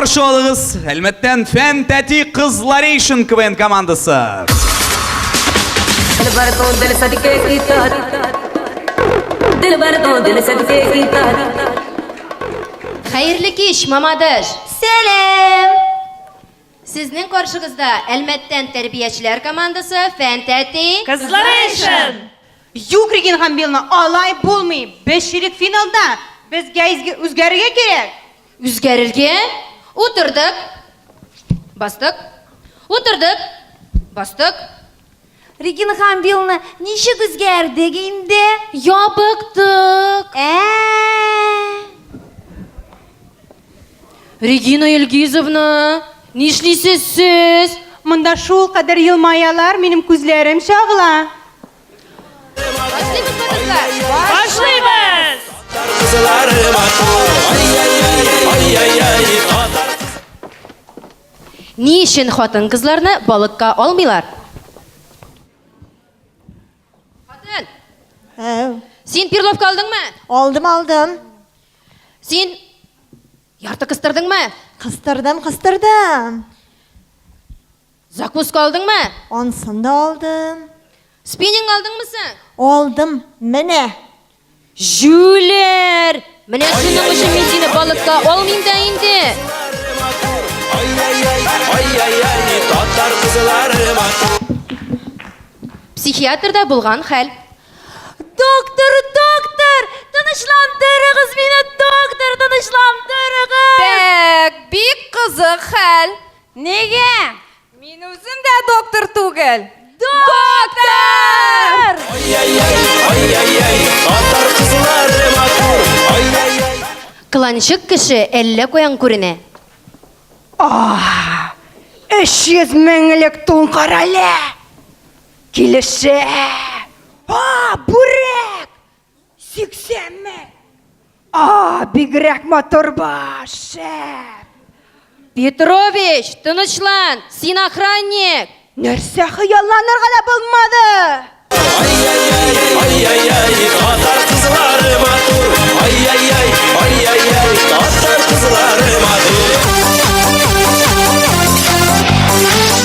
Karşı olağız, elmetten Fentati Kızlaration Kıven komandası. Hayırlı iş Mamadır. Selam. Sizning karşınızda elmetten terbiyeçiler komandası Fentati Kızlaration. Yukrikin hambilna alay bulmayı. 5 yıllık finalda bizge üzgərge gerek. Üzgerilge oturduk. Bastık. Oturduk. Bastık. Regina Хамбилна, ничек үзгәрдек инде? Yapıktık. Regina Ilgizovna, nişlisiz siz? Mında şul kadar yılmayalar benim күзләрем şağıla. Başlayız kızlar. Başlayız. Niçin hatın kızlarını balıkka almıyorlar? Hatın, sen pirlov kaldın mı? Aldım. Sen yartı kıstırdın mı? Kıstırdım. Zakuz kaldın mı? Onsunu da aldım. Spinning aldın mısın? Aldım. Mene. Jüler! Mene şunun için ben seni balıkka almayayım da indi. Psikiyatrda bulgan hal. Doktor, tınışlandırığız beni, doktor, tınışlandırığız. Bek, bik kızık hal. Nege? Min özüm de doktor tugel. Doktor! Kılanışık kişi elle koyan kurine. 300 menglik tun karale. Kilişe. Burek. 80 mi? Bigrek motor baş. Petrovich, tınışlan, sen охранник. Nerse hıyallanır da bulmadı.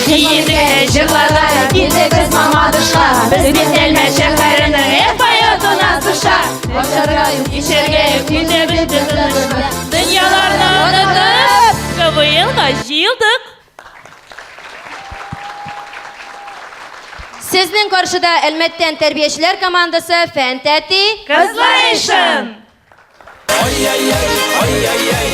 Yine jırlara gildi biz mamadışlar. Biz bitelme şekerini hep hayatına sıçar. Başarıyım, içergeyim, günde biz dızılışlar. Dünyalarını unutup, kıvıyılga jıyıldık. Sizin karşıda elmetten terbiyeçiler komandası Fentati Kızlaration. Ay ay ay ay ay ay